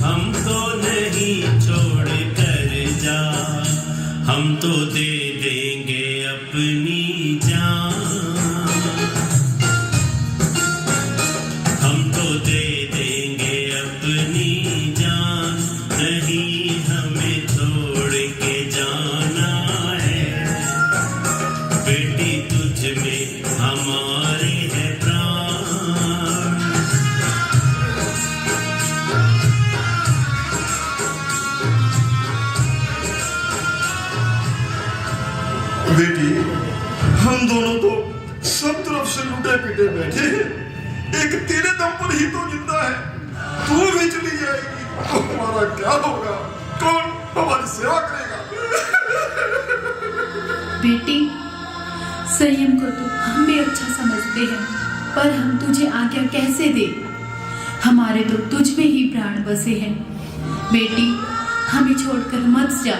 हमको नहीं छोड़ कर जा, हम तो दे देंगे अपनी जान, हम तो दे देंगे अपनी जान, नहीं हमें छोड़ के जाना है। बेटी तुझ में हमारे है प्राण। बेटी, हम दोनों तो सब तरफ से लुटे पीटे बैठे हैं। एक तेरे दम पर ही तो जिंदा है, तू भी चली जाएगी तो हमारा क्या होगा? कौन हमारी सेवा करेगा? बेटी, संयम को तो हम भी अच्छा समझते हैं, पर हम तुझे आज्ञा कैसे दे? हमारे तो तुझ में ही प्राण बसे हैं। बेटी, हमें छोड़कर मत जा।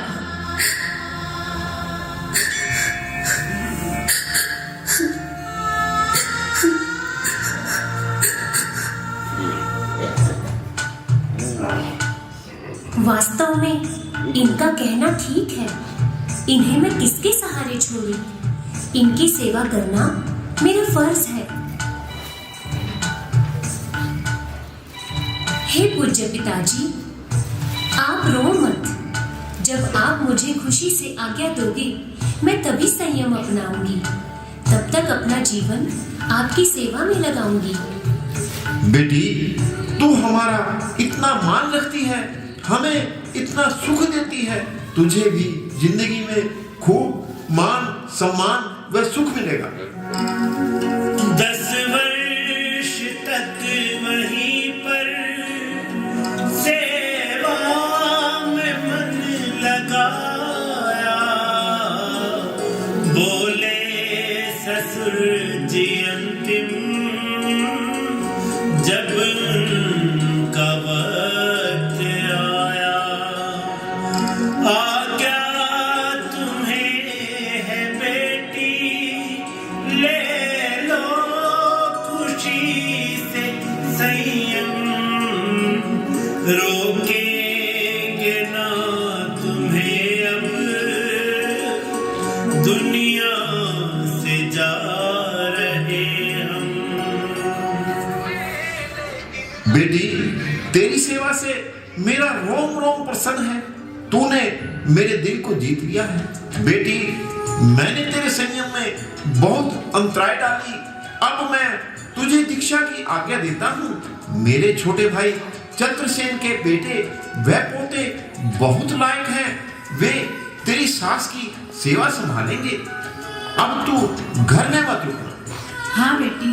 वास्तव में इनका कहना ठीक है। इन्हें मैं किसके सहारे छोड़ूं? इनकी सेवा करना मेरा फर्ज है। हे पूज्य पिताजी, आप रो मत। जब आप मुझे खुशी से आज्ञा दोगे, मैं तभी संयम अपनाऊंगी। तब तक अपना जीवन आपकी सेवा में लगाऊंगी। बेटी, तू हमारा इतना मान रखती है, हमें इतना सुख देती है, तुझे भी जिंदगी में खूब मान सम्मान व सुख मिलेगा। 10 वर्ष तक वहीं पर सेवा में मन लगाया, बोले ससुर जी अंतिम जब उनका वक्त आया। आज्ञा तुम्हें है बेटी, ले लो खुशी से संयम, रोकेंगे ना तुम्हें अब दुनिया से जा रहे हम। बेटी, तेरी सेवा से मेरा रोम रोम प्रसन्न है। तूने मेरे दिल को जीत लिया है। बेटी, मैंने तेरे संयम में बहुत अंतराय डाली। अब मैं तुझे दीक्षा की आज्ञा देता हूँ। मेरे छोटे भाई चंद्रसेन के बेटे व पोते बहुत लायक हैं। वे तेरी सास की सेवा संभालेंगे। अब तू घर में मत रुकना। हाँ बेटी,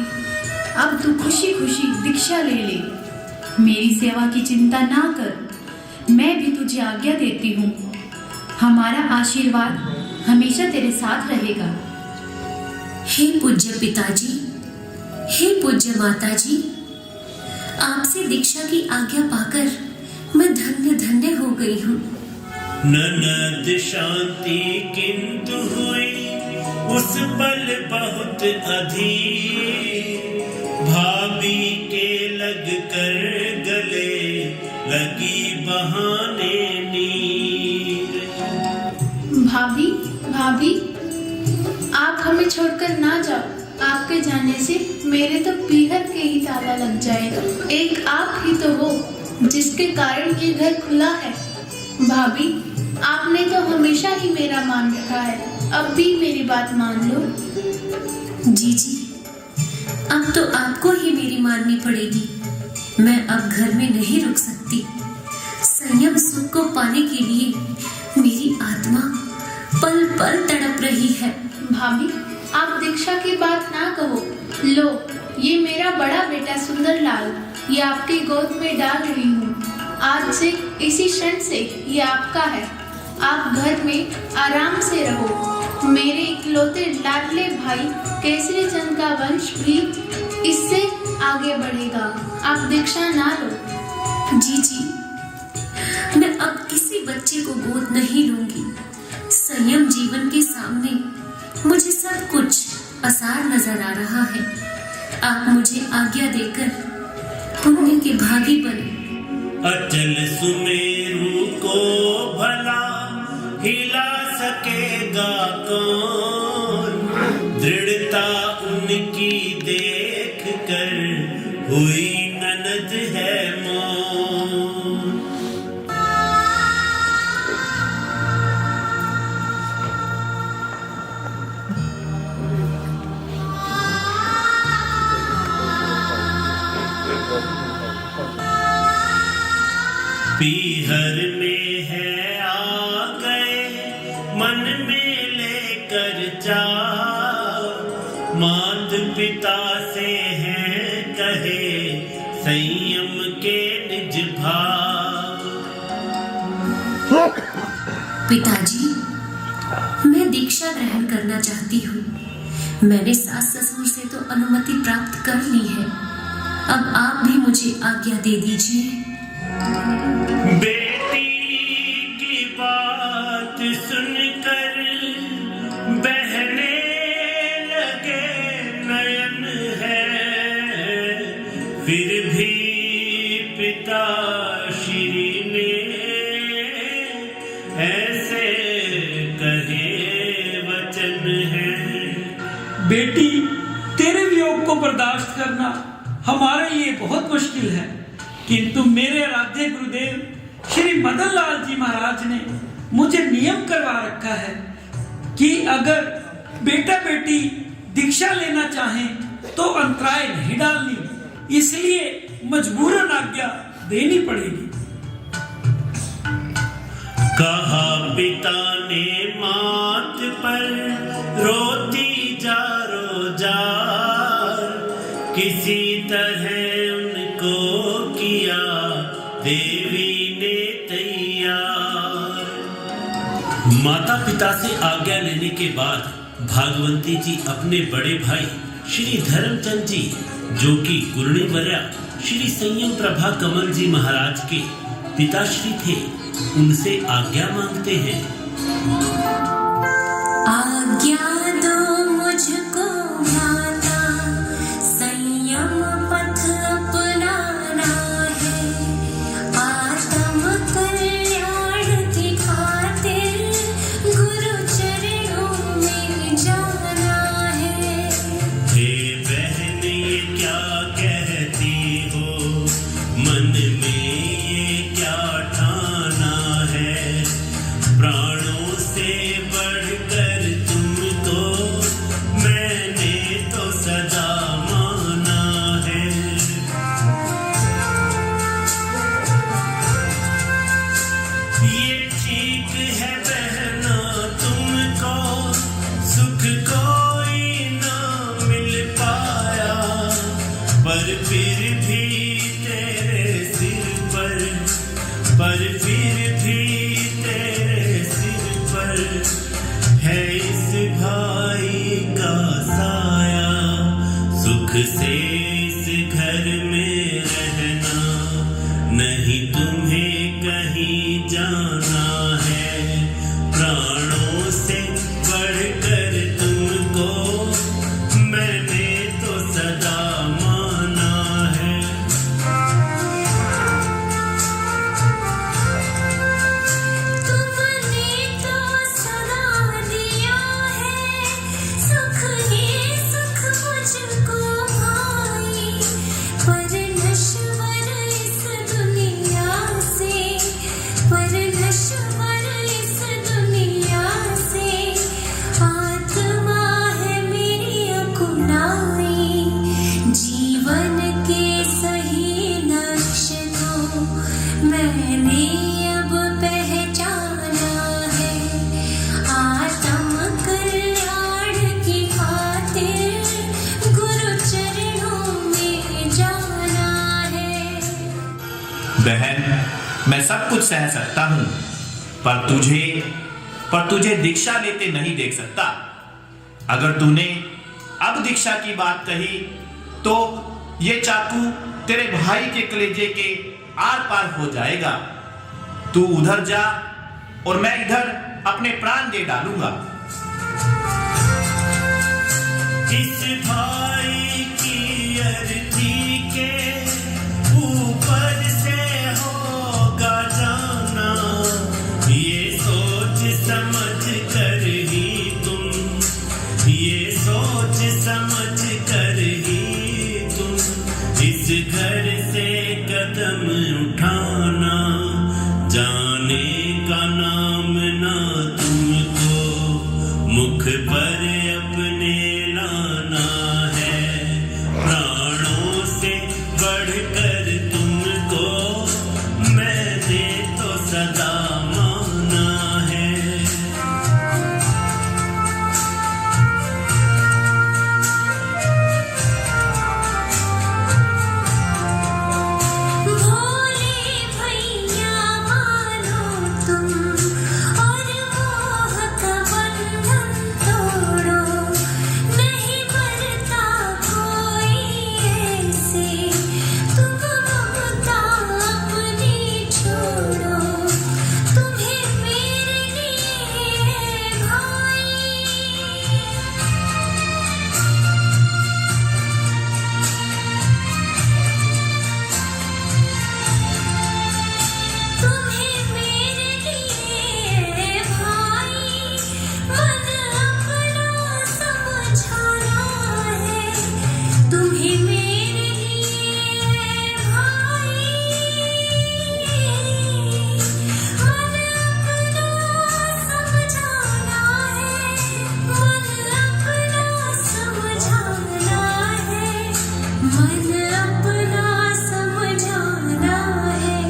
अब तू खुशी खुशी दीक्षा ले ले। मेरी सेवा की चिंता ना कर, मैं भी तुझे आज्ञा देती हूँ। हमारा आशीर्वाद हमेशा तेरे साथ रहेगा। हे पूज्य पिताजी, हे पूज्य माताजी, आपसे दीक्षा की आज्ञा पाकर मैं धन्य धन्य हो गई हूँ। ननद शांति किंतु हुई उस पल बहुत अधीर, भाभी के लग कर गले लगी बहाने नीर। भाभी भाभी, आप हमें छोड़कर ना जाओ। आपके जाने से मेरे तो पीहर के ही ताला लग जाएगा। एक आप ही तो हो जिसके कारण ये घर खुला है। भाभी, आपने तो हमेशा ही मेरा मान रखा है, अब भी मेरी बात मान लो। जी, अब तो आपको ही मेरी माननी पड़ेगी। मैं अब घर में नहीं रुक सकती। संयम सुख को पाने के लिए मेरी आत्मा पल पल तड़प रही है। भाभी, आप दीक्षा की बात ना कहो। लो, ये मेरा बड़ा बेटा सुंदरलाल, ये आपकी गोद में डाल रही हूँ। आज से, इसी क्षण से ये आपका है। आप घर में आराम से रहो। मेरे इकलौते लाडले भाई केसरी चंद का वंश भी इससे आगे बढ़ेगा। आप दीक्षा ना लो। जी, मैं अब किसी बच्चे को गोद नहीं लूंगी। संयम जीवन के सामने मुझे सब कुछ आसार नजर आ रहा है। आप मुझे आज्ञा देकर पुण्य के भागी बने। अचल सुमेरु को भला हिला सकेगा कौन, दृढ़ता उनकी देख कर हुई ननद है मौन। पीहर में है आ गए मन में लेकर चाव, मात पिता से हैं कहे संयम के निज भाव। पिताजी, मैं दीक्षा ग्रहण करना चाहती हूँ। मैंने सास ससुर से तो अनुमति प्राप्त कर ली है। अब आप भी मुझे आज्ञा दे दीजिए। बेटी की बात सुनकर बहने लगे नयन है, फिर भी पिता श्री ने ऐसे कहे वचन है। बेटी, तेरे वियोग को बर्दाश्त करना हमारे लिए बहुत मुश्किल है, किंतु मेरे आराध्य गुरुदेव श्री मदन लाल जी महाराज ने मुझे नियम करवा रखा है कि अगर बेटा बेटी दीक्षा लेना चाहें तो अंतराय नहीं डालनी, इसलिए मजबूरन आज्ञा देनी पड़ेगी। कहा पिता ने मात पर रोती जा रोजार, किसी तरह उनको किया देवी ने तैयार। माता पिता से आज्ञा लेने के बाद भागवंती जी अपने बड़े भाई श्री धर्मचंद जी, जो कि गुरुवर्या श्री संयम प्रभा कमल जी महाराज के पिताश्री थे, उनसे आज्ञा मांगते हैं। आज्ञा दो मुझको माता, संयम पथ अपनाना है। आत्म कल्याण दिखाते गुरु चरणों में जाना है। हे बहन, ये क्या कहती हो, मन में ये क्या ठाना है, प्राणों से बढ़कर तुमको मैंने तो सदा माना है। ये ठीक है बहना, तुमको सुख कोई ना मिल पाया, पर फिर भी तेरे सिर पर, पर फिर भी तेरे सिर पर है इस भाई का साया, सुख से इस घर में रहना नहीं तुम्हें कहीं जाना है, प्राणों से बढ़कर तुमको मैंने तो सदा माना है। तुमने तो सदा दिया है, सुख ही सुख मुझको भाई, पर नश्वर इस दुनिया से, पर नश्वर इस दुनिया से आत्मा है मेरी अकुलाई। जीवन के सही नक्श को मैंने अब पहचाना है, आत्म कल्याण की खातिर गुरु चरणों में जाना है। बहन, मैं सब कुछ सह सकता हूँ, पर तुझे दीक्षा लेते नहीं देख सकता। अगर तूने अब दीक्षा की बात कही तो ये चाकू तेरे भाई के कलेजे के आर पार हो जाएगा। तू उधर जा और मैं इधर अपने प्राण दे डालूंगा। इस भाई की अर्थी के ऊपर से होगा जाना, ये सोच समझ कर ही तुम, ये सोच समझ कर ही तुम इस घर से कदम उठाना। जाने का नाम ना तुमको मुख पर अपने लाना है, प्राणों से बढ़कर तुमको मैंने तो सदा माना है। भोले भैया मानो तुम और मोह का बंधन तोड़ो, नहीं मरता कोई ऐसे, तुम ममता अपनी छोड़ो, तुम्हें मेरे लिए भाई। तुम्हें मेरे लिए भाई मन अपना समझाना है, तुम्हें मेरे लिए भाई मन अपना समझाना है, मन अपना समझाना है, मन अपना समझाना है।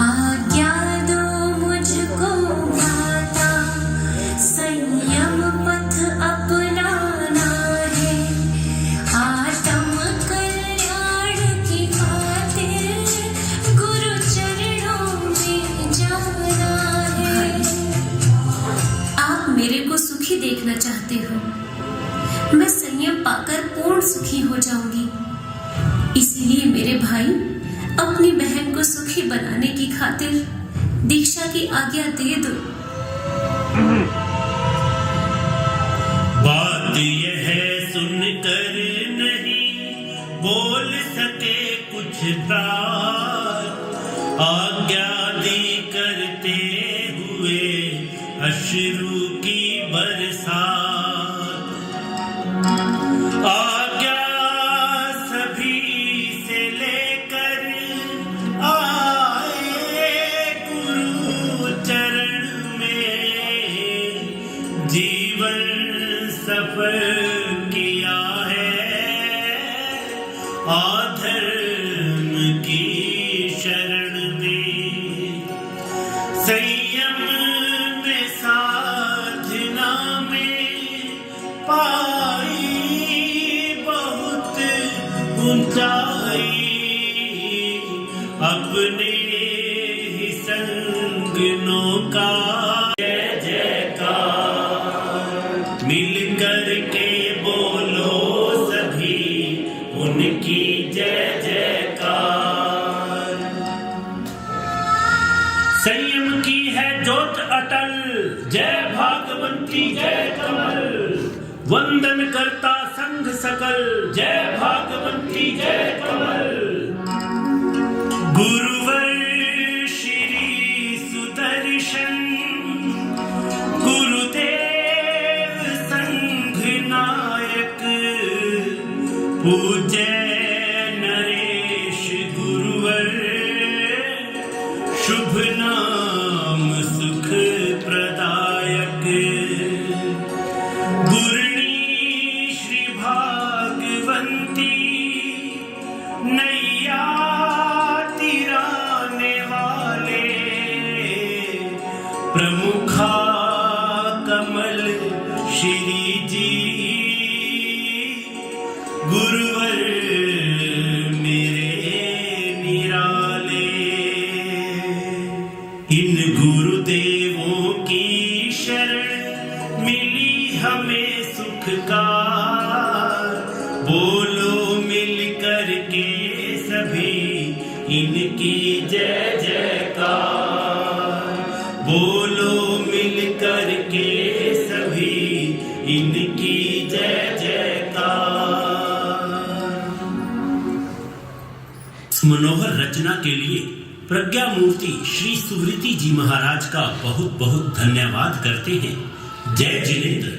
आज्ञा दो मुझको माता, संयम पथ अपनाना है, आत्म कल्याण की खातिर गुरु चरणों में जाना है। आप मेरे को सुखी देखना चाहते हो, मैं संयम पाकर पूर्ण सुखी हो जाऊंगी। इसीलिए मेरे भाई अपनी बहन को सुखी बनाने की खातिर दीक्षा की आज्ञा दे दो। बात यह सुनकर नहीं बोल सके कुछ बात, आज्ञा दी करते हुए अश्रु की बरसात। आज्ञा सभी से लेकर आए गुरु चरण में, जीवन सफल किया है अधर्म की शरण में। संयम में साधना में पाई बहुत ऊंचाई, अपने ही संगनों का जय जयकार। मिल कर के बोलो सभी उनकी जय जयकार। जय कमल, वंदन करता संघ सकल, जय भागवंती जय कमल। गुरुवर श्री सुदर्शन, गुरुदेव संघ नायक, पूज्य नरेश गुरुवर, शुभ नाम सुख प्रदायक। गुरनी श्री भागवंती, नैया तिराने वाले, प्रमुखा कमल श्री जी, गुरुवर मेरे निराले। इन गुरुदेवों की शरण मिली हमें सुख का, बोलो मिल कर के सभी इनकी जय जयकार, बोलो मिल कर के सभी इनकी जय जयकार। इस मनोहर रचना के लिए प्रज्ञा मूर्ति श्री सुवृति जी महाराज का बहुत बहुत धन्यवाद करते हैं। जय जिनेंद्र।